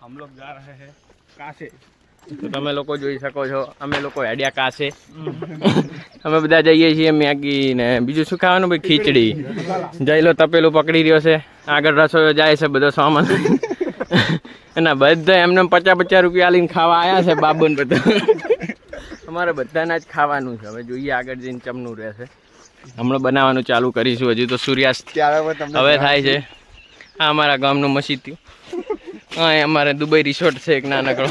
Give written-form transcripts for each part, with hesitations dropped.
हम लोग जा रहे हैं कासे। તો તમે લોકો જોઈ શકો છો અમે લોકો હેડ્યા કાશે અમે બધા જઈએ છીએ મેગી ને બીજું શું ખાવાનું ભાઈ ખીચડી જઈ લો તપેલું પકડી રહ્યો છે આગળ રસોઈયો જાય છે બધો સામાન અને બધા એમને 50-50 રૂપિયા લઈને ખાવા આવ્યા છે બાબુને બધા અમારે બધાને જ ખાવાનું છે હવે જોઈએ આગળ જઈને ચમનું રહેશે હમણાં બનાવવાનું ચાલુ કરીશું હજી તો સૂર્યાસ્ત હવે થાય છે આ અમારા ગામનું મસીત્યું હા અમારે દુબઈ રિસોર્ટ છે એક નાનકડો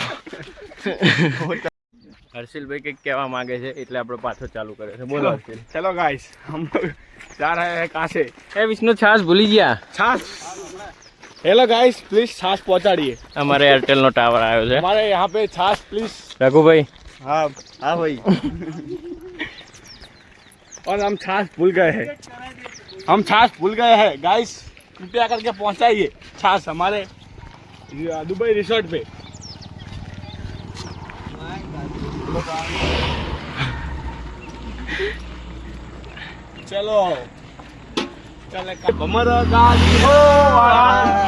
हर्षिल કંઈક કહેવા માંગે છે એટલે આપણે પાછો ચાલુ કરે છે બોલો હર્ષિલ चलो गाइस हम लोग जा रहे हैं कासे। એ વિષ્ણુ છાસ ભૂલી ગયા छाछ हेलो गाइस प्लीज छाछ पहुंचाड़िए। અમારે એરટેલ નો ટાવર આવ્યો છે हमारे यहाँ पे छाछ प्लीज। રઘુભાઈ हाँ हाँ भाई और हम छाछ भूल गए हैं गाइस कृपया करके पहुंचाइए छाछ हमारे दुबई रिसोर्ट पे। चलो चले कमर गाड़ी हो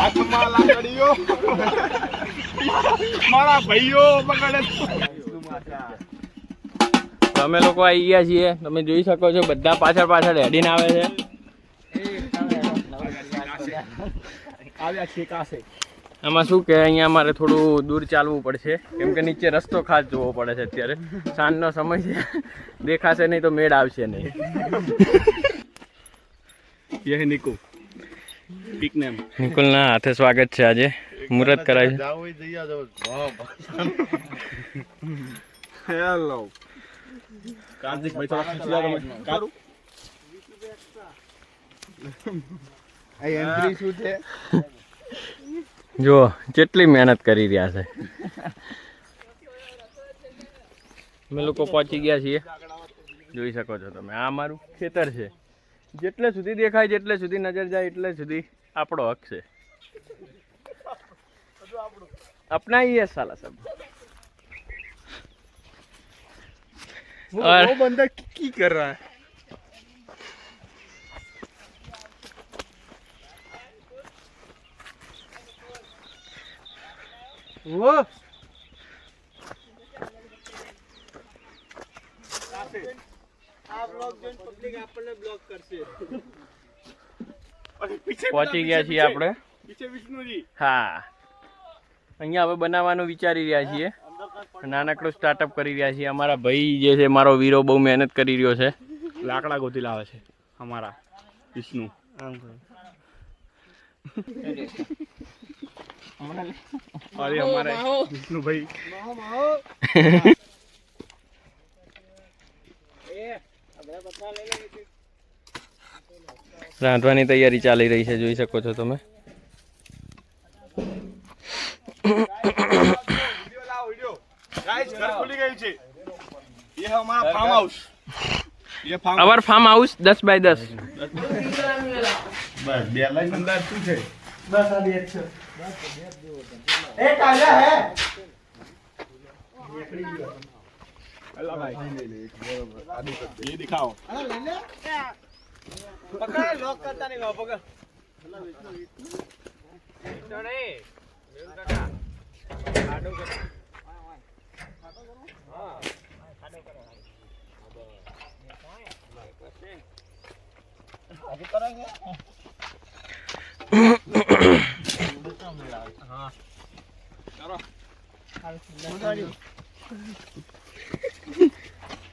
हाथમાં લાકડીઓ મારા ભાઈઓ પકડે। તો અમે લોકો આવી ગયા છીએ તમે જોઈ શકો છો બધા પાછળ પાછળ હેડીને આવે છે આવ્યા છે કાસે। આમાં શું કે અહીંયા અમારે થોડું દૂર ચાલવું પડશે કેમ કે નીચે રસ્તો ખાસ જોવો પડે છે અત્યારે સાંજનો સમય છે દેખાશે નહીં તો મેળ આવશે નહીં ये है निकू पिक नेम નિકુલના હાથે સ્વાગત છે આજે મુહૂર્ત કરાય છે हेलो कार्तिक भाई थोड़ा खींच लिया तो मैं करूं आई एंट्री શું છે જો કેટલી મહેનત કરી રહ્યા છે અમે લોકો પહોંચી ગયા છીએ જોઈ શકો છો તમે આ અમારું ખેતર છે જેટલે સુધી દેખાય જેટલે સુધી નજર જાય એટલે સુધી આપણો હક છે अपना ही है साला सब वो बंदा की कर रहा है वो आप लोग जो पब्लिक आपने ब्लॉक करશે પહોંચી ગયા છીએ આપણે પીછે વિષ્ણુજી હા અહીંયા હવે બનાવવાનું વિચારી રહ્યા છીએ નાનકડું સ્ટાર્ટઅપ કરી રહ્યા છીએ અમારા ભાઈ જે છે મારો વીરો બહુ મહેનત કરી રહ્યો છે લાકડા ગોતી લાવે છે અમારા વિષ્ણુ और ये हमारे विष्णु भाई રાંધવાની તૈયારી ચાલી રહી છે જોઈ શકો છો તમે गाइस घर खुली गई છે ये है हमारा फार्म हाउस ये फार्म अवर फार्म हाउस 10 बाय 10 बस બે લાઈન અંદર શું છે 10 આડી 1 છે एक आया है अल्लाह भाई आदि ये दिखाओ ले ले पकड़ लॉक करता नहीं वो पकड़ चढ़े मेरे काका आडो कर हां आडो करो आगे करेंगे हां करो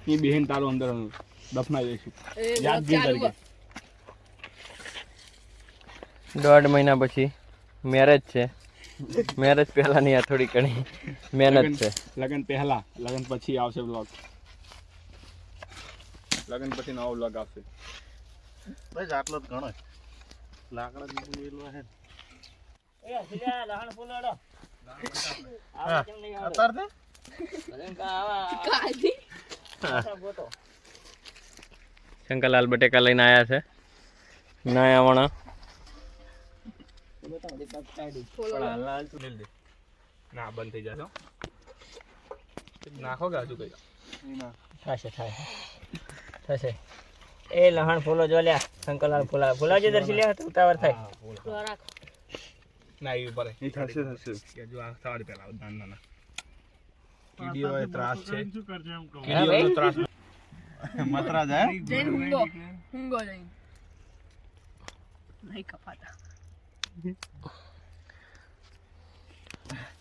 ये बहन तारो अंदर दफनाई देશું યાદગીરી તરીકે 1.5 મહિના પછી મેરેજ છે મેરેજ પહેલાની આ થોડી ઘણી મહેનત છે લગન પહેલા લગન પછી આવશે વ્લોગ લગન પછી નવો વ્લોગ આવશે બસ આટલો જ ઘણો લાકડા દીધું મેલવા હે એ હસીલા લહણ ફૂલડો આ કેમ નહીં આવતો અતાર દે લગન કા આવા કાજી ફોટો શંકરલાલ બટેકા લઈને આવ્યા છે નાયાવાળા ના બંધ થઈ જશે નાખો કે હજુ કઈ થશે થશે એ લહણ ફૂલો જો લ્યા શંકરલાલ ફૂલાજી દર્શી લે તો ઉતાવળ થાય ના એ ઉપર એ થશે કે જો આ સવાડી પેલા નાના કીડીઓ એ ત્રાસ છે કીડીઓનો ત્રાસ મતરા જાય જૈન હુંગો જૈન નહીં કપાતા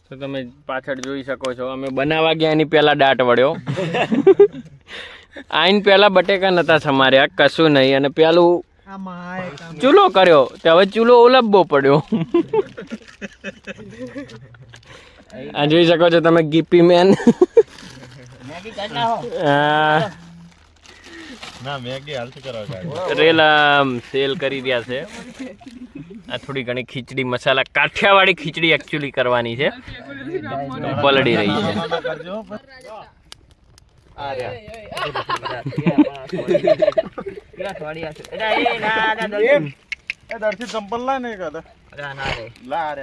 તો તમે પાછળ જોઈ શકો છો અમે બનાવવા ગયા એની પહેલા દાટ વળ્યો આઈન પહેલા બટેકા નતા સમાર્યા કશું નહીં અને પેલું ચૂલો કર્યો તો હવે ચૂલો ઓલબવો પડ્યો આ જોઈ શકો છો તમે ગીપી મેન ના મેગી હાલતી કરો રેલ સેલ કરી રહ્યા છે આ થોડી ઘણી ખીચડી મસાલા કાઠિયાવાડી ખીચડી એકચ્યુઅલી કરવાની છે પલળી રહી છે દરથી ચંપલ લા ને કાદા લા રે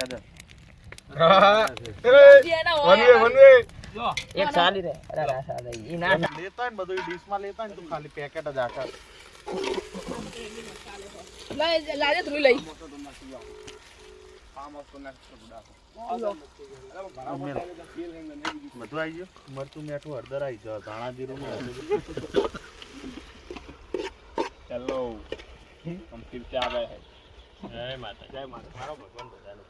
એક સાલી રે ઈ ના લેતા ને બધું ડીશ માં લેતા ને તું ખાલી પેકેટ જ આખા લાજે ધ્રુઈ લઈ બધું આવી ગયું મરચું મેઠું હળદર આવી ગયો ધાણા જીરું હેલો કમ્પ્લીટ ચા આવે જય માતા મારો ભગવાન બધાનો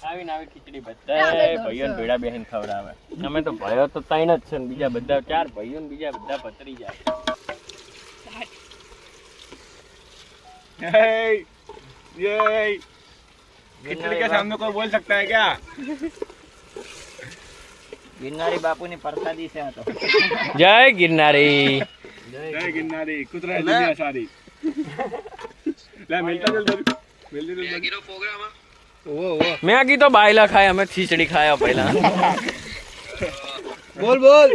આવીને આવી ખીચડી બધા ભાઈઓ ભેડા બેહીને ખવડાવે અમે તો ભયો તો ત્રણ જ છે ને બીજા બધા 4 ભાઈઓ ને બીજા બધા પતરી જાય खिचड़ी के सामने कोई बोल सकता है क्या गिरनारी बापू ની પ્રસાદી છે આ તો જય गिरनारी जय गिरनारी कुतरा दुनिया सारी લે મિલતા જલ્દી ગીરો પ્રોગ્રામ ઓ મેગી તો બાયલા ખાય અમે ખીચડી ખાયા પહેલા બોલ બોલ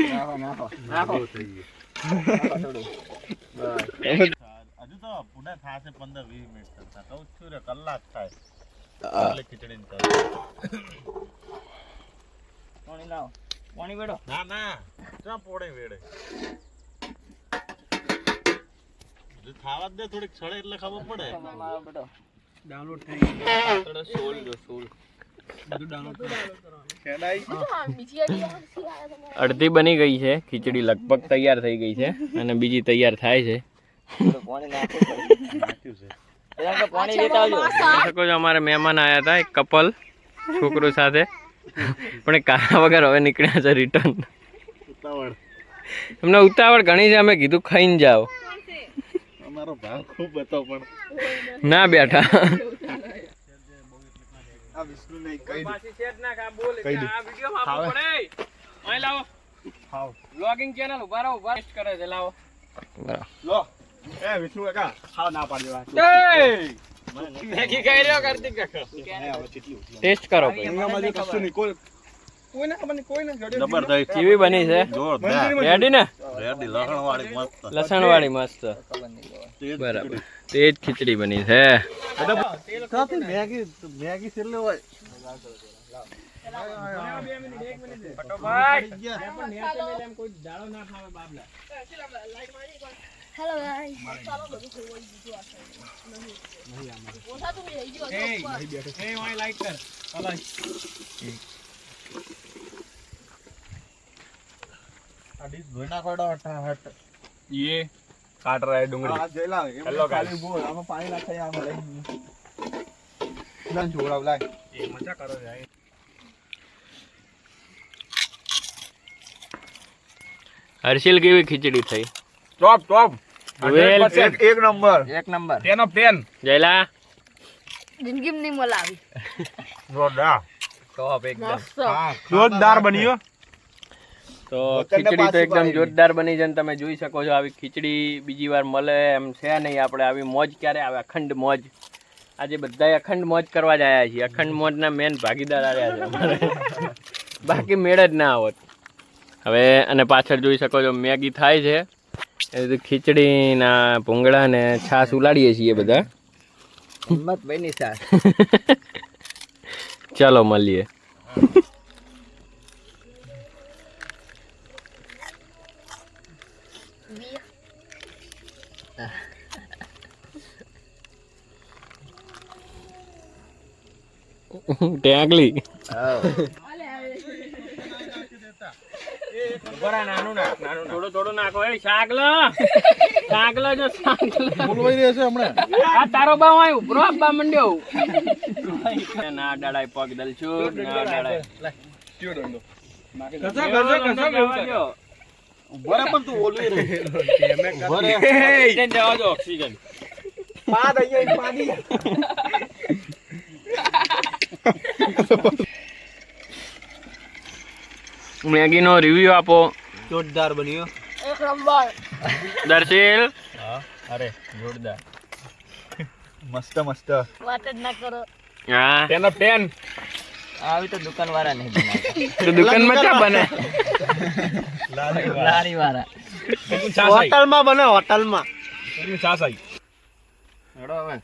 નાખો હજુ તો પૂડા થાશે 15-20 મિનિટ કરતા કહું છું રે કલાક થાય એટલે ખીચડી ને પાણી લાવો પાણી વેડો ના ના ચા પોડે વેડે જો ખાવા દે થોડીક છળે એટલે ખબર પડે મારો બેટો ડાઉનલોડ થઈ ગયું થોડો સોલ બધું ડાઉનલોડ ખેડાઈ અડધી બની ગઈ છે ખીચડી લગભગ તૈયાર થઈ ગઈ છે અને બીજી તૈયાર થાય છે શકો છો અમારે મહેમાન આવ્યા હતા એક કપલ છોકરો સાથે પણ એ કારા વગર હવે નીકળ્યા છે રિટર્ન ઉતાવળ એમને ઉતાવળ ઘણી છે અમે કીધું ખાઈને જાઓ અમારો ભાવ ખૂબ હતો પણ ના બેઠા આ વિષ્ણુ ને કઈ પાછી સેટ ના કા બોલ કઈ આ વિડિયો માં આપો પડે અહીં લાવો ખાવ વ્લોગિંગ ચેનલ ઉભા રહો ઉભા કરે છે લાવો લો એ વિષ્ણુ કાકા ખાવ ના પાડજો એ મેગી ખાઈ રહ્યો કાર્તિક કાકા ટેસ્ટ કરો એનામાં કશું નહીં કોઈને ખબર નહીં કોઈને જબરદસ્ત કેવી બની છે જોરદાર રેડી ને રેડી લસણ વાળી મસ્ત લસણ વાળી મસ્ત બરાબર તેજ ખીચડી બની છે મેગી મેગી છેલ્લે હોય હેલો ગાઈસ ચાલો બધું જોઈ દીધું આ ઓછા તો મે લઈ ગયો આ ડીશ ધોઈ નાખોડો હટ ये काट रहा है डूंगरी આ જેલા હેલો ખાલી બોલ આમાં પાણી નાખે આમાં લઈ ના જોડાવ લાય એ મજા કરો જાય હર્ષિલ કેવી ખીચડી થઈ ટોપ ટોપ વેલ એક નંબર એક નંબર 10 of 10 જયલા જિંદગી ની મલાવી જોરદાર ટોપ એકદમ મસ્ત જોરદાર બન્યો તો ખીચડી તો એકદમ જોરદાર બની છે ને તમે જોઈ શકો છો આવી ખીચડી બીજી વાર મળે એમ છે નહીં આપણે આવી મોજ ક્યારે આવે અખંડ મોજ આજે બધાએ અખંડ મોજ કરવા જ આવ્યા છીએ અખંડ મોજના મેન ભાગીદાર આવ્યા છે અમારે બાકી મેળ જ ના આવત હવે અને પાછળ જોઈ શકો છો મેગી થાય છે એ ખીચડીના ભૂંગળા ને છાશ ઉલાડીએ છીએ બધા હિંમત બની છાશ ચાલો મળીએ ટેંગલી અલે આવે થોડું નાખો એ શાકલો જો બોલવાઈ રહેશે હમણાં આ તારો બાવ આય ઉભરો આપવા મંડ્યો ના ડાળાય પગ દલશું ના ડાળાય બરાબર પણ તું બોલવી રહી જવા દો ઓક્સિજન મેગી નો રિવ્યુ આપો જોરદાર બન્યો એક નંબર દર્શિલ અરે જોરદાર મસ્ત મસ્ત વાત જ ના કરો હા 10 of 10 આવી તો દુકાન વાળા નહીં બનાવતા તો દુકાનમાં ચા બને લારી વાળા હોટલમાં બને હોટલમાં હવે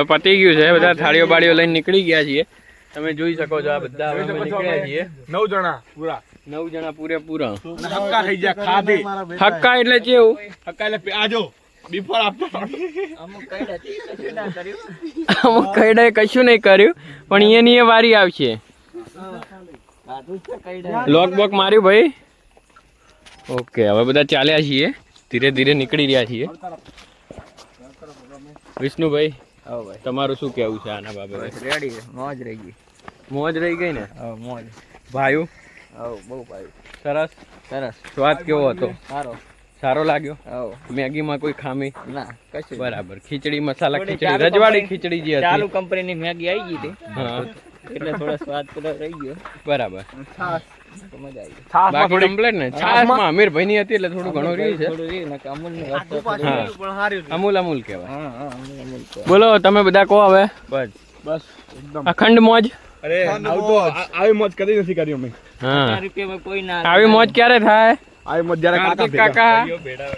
પતી ગયું છે બધા થાળીઓ બાળીઓ લઈને નીકળી ગયા છીએ તમે જોઈ શકો છો આ બધા હવે અમે નીકળ્યા છીએ 9 જણા પૂરેપૂરા હક્કા થઈ ગયા ખાધે હક્કા એટલે કેવું હક્કા એટલે આજો બિફોર આફ્ટર અમુક કઈ નથી કશું ના કર્યું અમુક કઈડાએ કશું નહીં કર્યું પણ એની એ વારી આવશે સાધુ છે કઈ લોક બોક માર્યું ભાઈ ઓકે હવે બધા ચાલ્યા છીએ ધીરે ધીરે નીકળી રહ્યા છીએ વિષ્ણુભાઈ આવો ભાઈ તમારું શું કહેવું છે આના બાબતે રેડી મોજ રહી ગઈ મોજ રહી ગઈ ને આવો મોજ ભાઈ આવો બહુ ભાઈ સરસ સરસ સ્વાદ કેવો હતો સારો સારો લાગ્યો આવો મેગીમાં કોઈ ખામી ના કશું બરાબર ખીચડી મસાલા થોડી ખીચડી ચાલુ રજવાડી કંપની- ખીચડી જે ચાલુ હતી કંપનીની મેગી આવી ગઈ હતી હા એટલે થોડો સ્વાદ પેલો રહી ગયો બરાબર તો મજા આવી બાકી કમ્પ્લેટ ને છાશમાં અમીરભાઈ ની હતી એટલે થોડું ઘણું રહ્યું છે થોડું રહ્યું ને કે અમૂલની વસ્તુ હા અમૂલ અમૂલ કહેવાય હા હા અમૂલ તો બોલો તમે બધા કહો હવે બસ એકદમ અખંડ મોજ અરે આવી મોજ કદી નથી કરી અમે હા 50 રૂપિયામાં કોઈ ના આવી મોજ ક્યારે થાય આવી મોજ જ્યારે કાર્તિક કાકા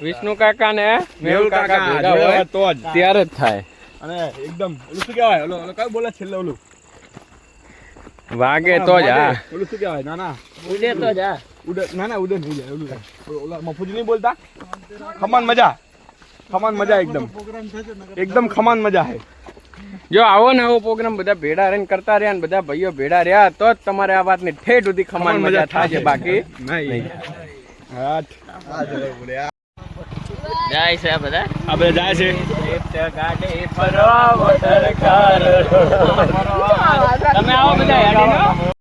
વિષ્ણુ કાકા ને મેહુલ કાકા ભેગા હોય તો જ ત્યારે જ થાય અને એકદમ ઓલું શું કહેવાય ઓલો ઓલો કયું બોલે છેલ્લે ઓલું વાગે તો જ હા ઓલું શું કહેવાય ના ના ઉડે તો જા ઉડે ના ના ઉડે નહીં જાય ઓલું ઓલા મફુજી નહીં બોલતા ખમાન મજા એકદમ ખમાન મજા હે જો આવો ને આવો પ્રોગ્રામ બધા ભેડા રહીને કરતા રહ્યા ને બધા ભાઈઓ ભેડા રહ્યા તો જ તમારે આ વાતની ઠેઠ સુધી ખમાન મજા થાય છે બાકી નહીં જાય છે આ બધા આ બધા જાય છે ગાડે ફરવા મોટર કાર તમે આવો બધા હેડીનો